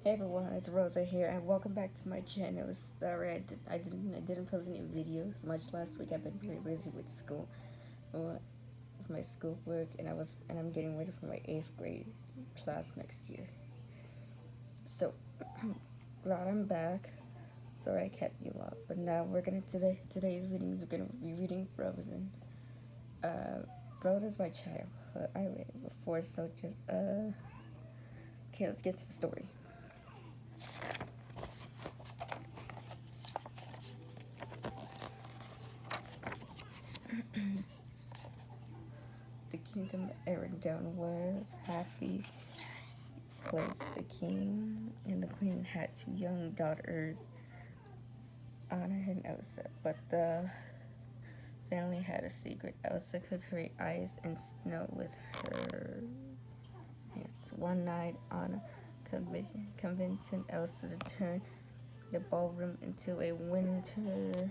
Hey everyone, it's Rosa here, and welcome back to my channel. Sorry, I didn't post any videos much last week. I've been very busy with school, with my schoolwork, and I'm getting ready for my 8th grade class next year. So glad I'm back. Sorry I kept you up, but now today's readings we're gonna be reading Frozen. Frozen's my childhood. I read it before, so just okay, let's get to the story. The kingdom of Arendelle was happy place. The king and the queen had 2 young daughters, Anna and Elsa, but the family had a secret. Elsa could create ice and snow with her hands. One night, Anna convinced Elsa to turn the ballroom into a winter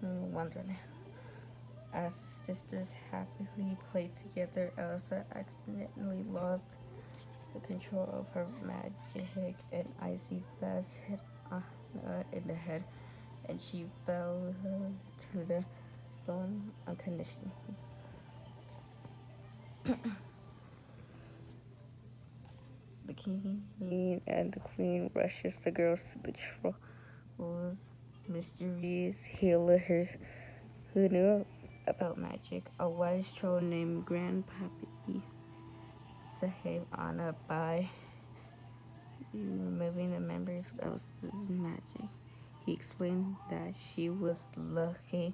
wonderland. As the sisters happily played together, Elsa accidentally lost the control of her magic, and icy blast hit Anna in the head, and she fell to the floor unconditionally. The king and the queen rushes the girls to the troll's mysterious healers who knew about magic. A wise troll named Grandpappy saved Anna by removing the members of Elsa's magic. He explained that she was lucky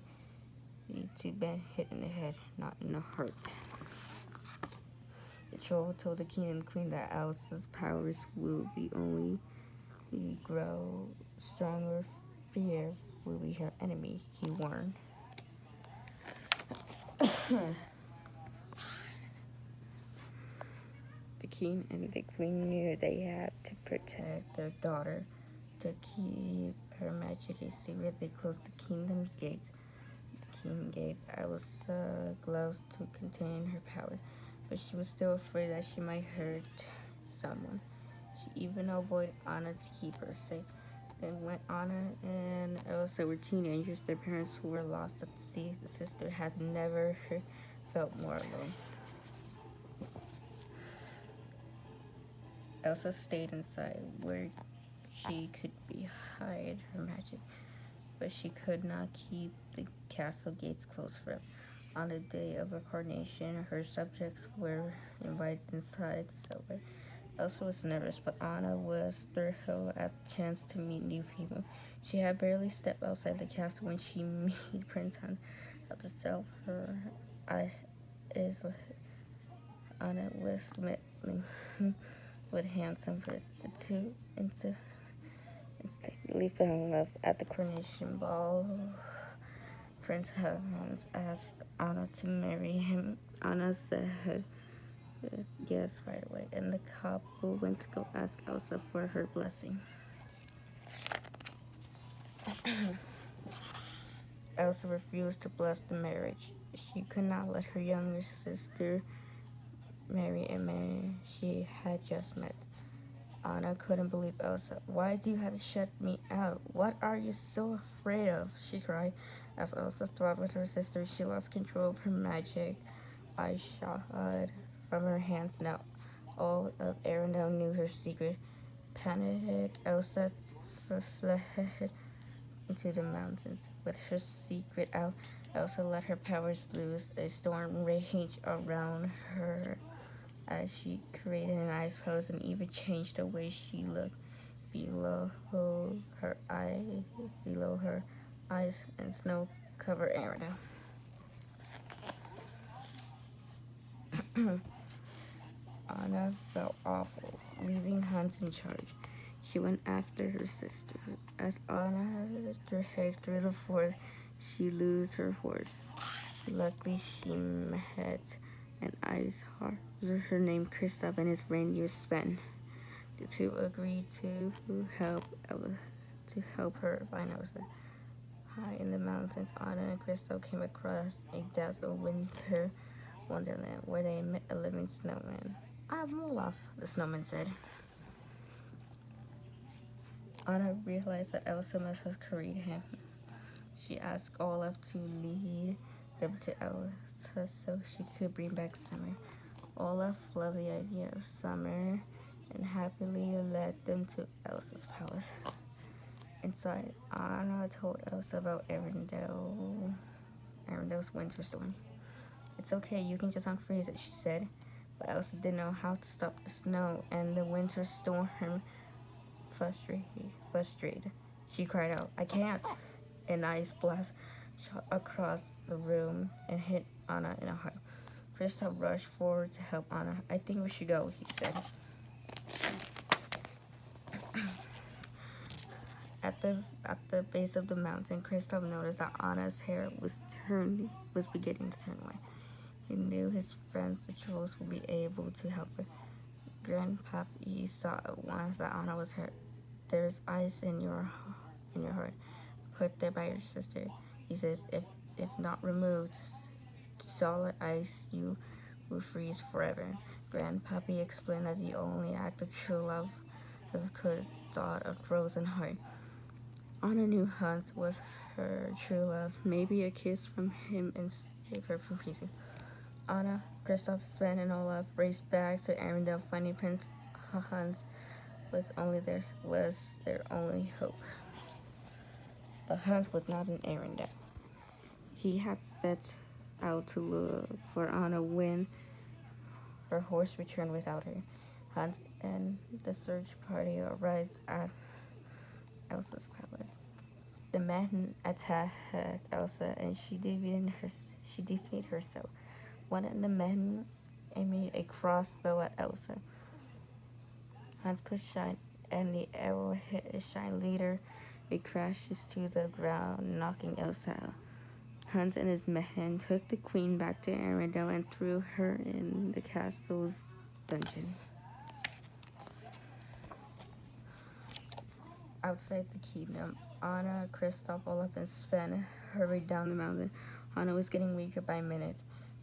to be hit in the head, not in the heart. The troll told the king and queen that Elsa's powers will be only grow stronger. Fear will be her enemy, he warned. The king and the queen knew they had to protect their daughter. To keep her magic a secret, they closed the kingdom's gates. The king gave Elsa gloves to contain her power, but she was still afraid that she might hurt someone. She even avoided Anna to keep her safe. Then when Anna and Elsa were teenagers, their parents were lost at sea. The sister had never felt more alone. Elsa stayed inside where she could hide her magic, but she could not keep the castle gates closed forever. On the day of her coronation, her subjects were invited inside to celebrate. Elsa was nervous, but Anna was thrilled at the chance to meet new people. She had barely stepped outside the castle when she met Prince Hans at the cell. Her eyes Anna was smitten with handsome Prince. The two instantly fell in love at the coronation ball. Prince Hans asked Anna to marry him. Anna said yes right away, and the couple went to go ask Elsa for her blessing. Elsa refused to bless the marriage. She could not let her younger sister marry a man she had just met. Anna couldn't believe Elsa. Why do you have to shut me out? What are you so afraid of? She cried. As Elsa throbbed with her sister, she lost control of her magic. I shot from her hands. Now all of Arendelle knew her secret. Panicked, Elsa fled into the mountains. With her secret out, Elsa let her powers loose. A storm raged around her as she created an ice palace and even changed the way she looked. Below her eyes and snow covered Arendelle. Anna felt awful, leaving Hans in charge. She went after her sister. As Anna dragged through the forest, she lost her horse. Luckily, she met an ice horse named Kristoff and his reindeer Sven. The two agreed to help her find Elsa. High in the mountains, Anna and Kristoff came across a dazzling winter wonderland where they met a living snowman. I'm Olaf, the snowman said. Anna realized that Elsa must have carried him. She asked Olaf to lead them to Elsa so she could bring back Summer. Olaf loved the idea of Summer and happily led them to Elsa's palace. Inside, Anna told Elsa about Arendelle's winter storm. It's okay, you can just unfreeze it, she said. But Elsa didn't know how to stop the snow and the winter storm. Frustrated, she cried out, I can't! An ice blast shot across the room and hit Anna in the heart. Kristoff rushed forward to help Anna. I think we should go, he said. At the base of the mountain, Kristoff noticed that Anna's hair was beginning to turn white. He knew his friends, the trolls, would be able to help her. Grandpappy saw at once that Anna was hurt. There's ice in your heart, put there by your sister. He says, if not removed, solid ice, you will freeze forever. Grandpappy explained that the only act of true love could thaw a frozen heart. Anna knew Hans was her true love. Maybe a kiss from him and save her from freezing. Anna, Kristoff, Sven, and Olaf raced back to Arendelle, finding Prince Hans was their only hope. But Hans was not in Arendelle. He had set out to look for Anna when her horse returned without her. Hans and the search party arrived at Elsa's palace. The men attacked Elsa and she defeated herself. One of the men aimed a crossbow at Elsa. Hans pushed Shine and the arrow hit Shine leader. It crashes to the ground, knocking Elsa out. Hans and his men took the queen back to Arendelle and threw her in the castle's dungeon. Outside the kingdom, Anna, Kristoff, Olaf, and Sven hurried down the mountain. Anna was getting weaker by minute.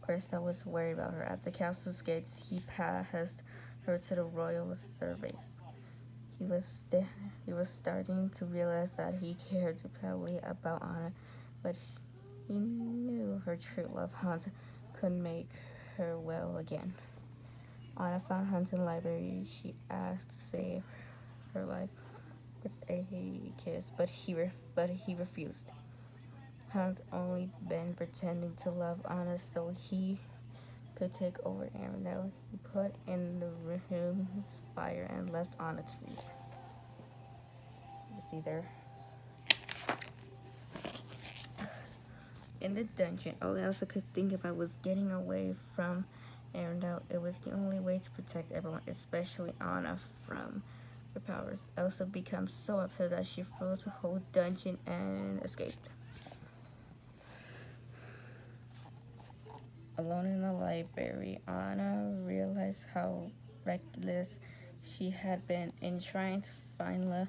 Kristoff was worried about her. At the castle's gates, he passed her to the royal service. He was starting to realize that he cared deeply about Anna, but he knew her true love, Hans, could make her well again. Anna found Hans in the library. She asked to save her life with a kiss, but he refused. Hans only been pretending to love Anna so he could take over Arendelle. He put in the room's fire and left Anna to freeze. You see there? In the dungeon, all Elsa could think about was getting away from Arendelle. It was the only way to protect everyone, especially Anna, from her powers. Elsa became so upset that she froze the whole dungeon and escaped. Alone in the library, Anna realized how reckless she had been in trying to find love.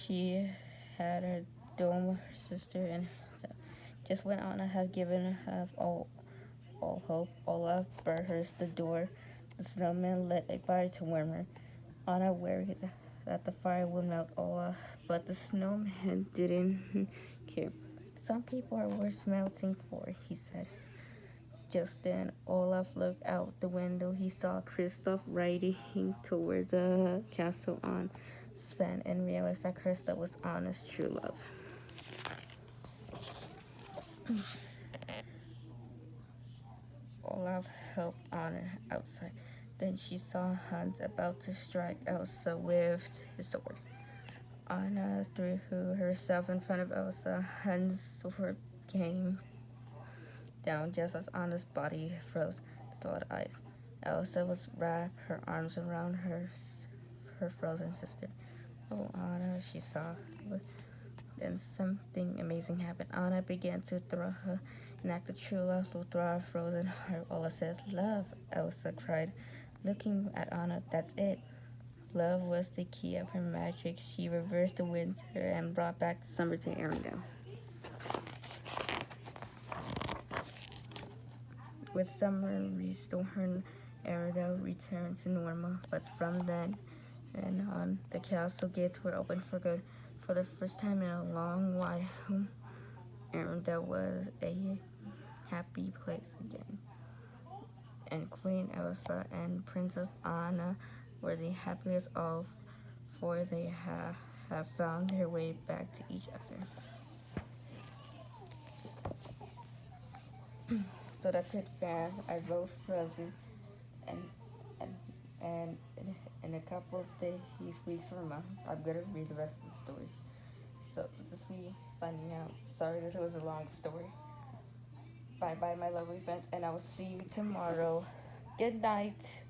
She had her dome, her sister, and herself. Just when Anna had given up all hope, Olaf burst the door. The snowman lit a fire to warm her. Anna worried that the fire would melt Olaf, but the snowman didn't care. Some people are worth melting for, he said. Just then, Olaf looked out the window. He saw Kristoff riding toward the castle on Sven and realized that Kristoff was Anna's true love. Olaf helped Anna outside. Then she saw Hans about to strike Elsa with his sword. Anna threw herself in front of Elsa. Hans' sword came down just as Anna's body froze solid ice. Elsa was wrapped her arms around her frozen sister. Oh, Anna, she sobbed. Then something amazing happened. Anna began to throw her an act of true love through her frozen heart. Ola said, love, Elsa cried, looking at Anna. That's it. Love was the key of her magic. She reversed the winter and brought back the summer to Arendelle. With summer restored, Arendelle returned to normal, but from then, and the castle gates were open for good for the first time in a long while, and there was a happy place again. And Queen Elsa and Princess Anna were the happiest of all, for they have found their way back to each other. So that's it, fans. I wrote Frozen, and and and in a couple of days, weeks, or months, I'm gonna read the rest of the stories. So this is me signing out. Sorry, this was a long story. Bye bye, my lovely friends, and I will see you tomorrow. Good night.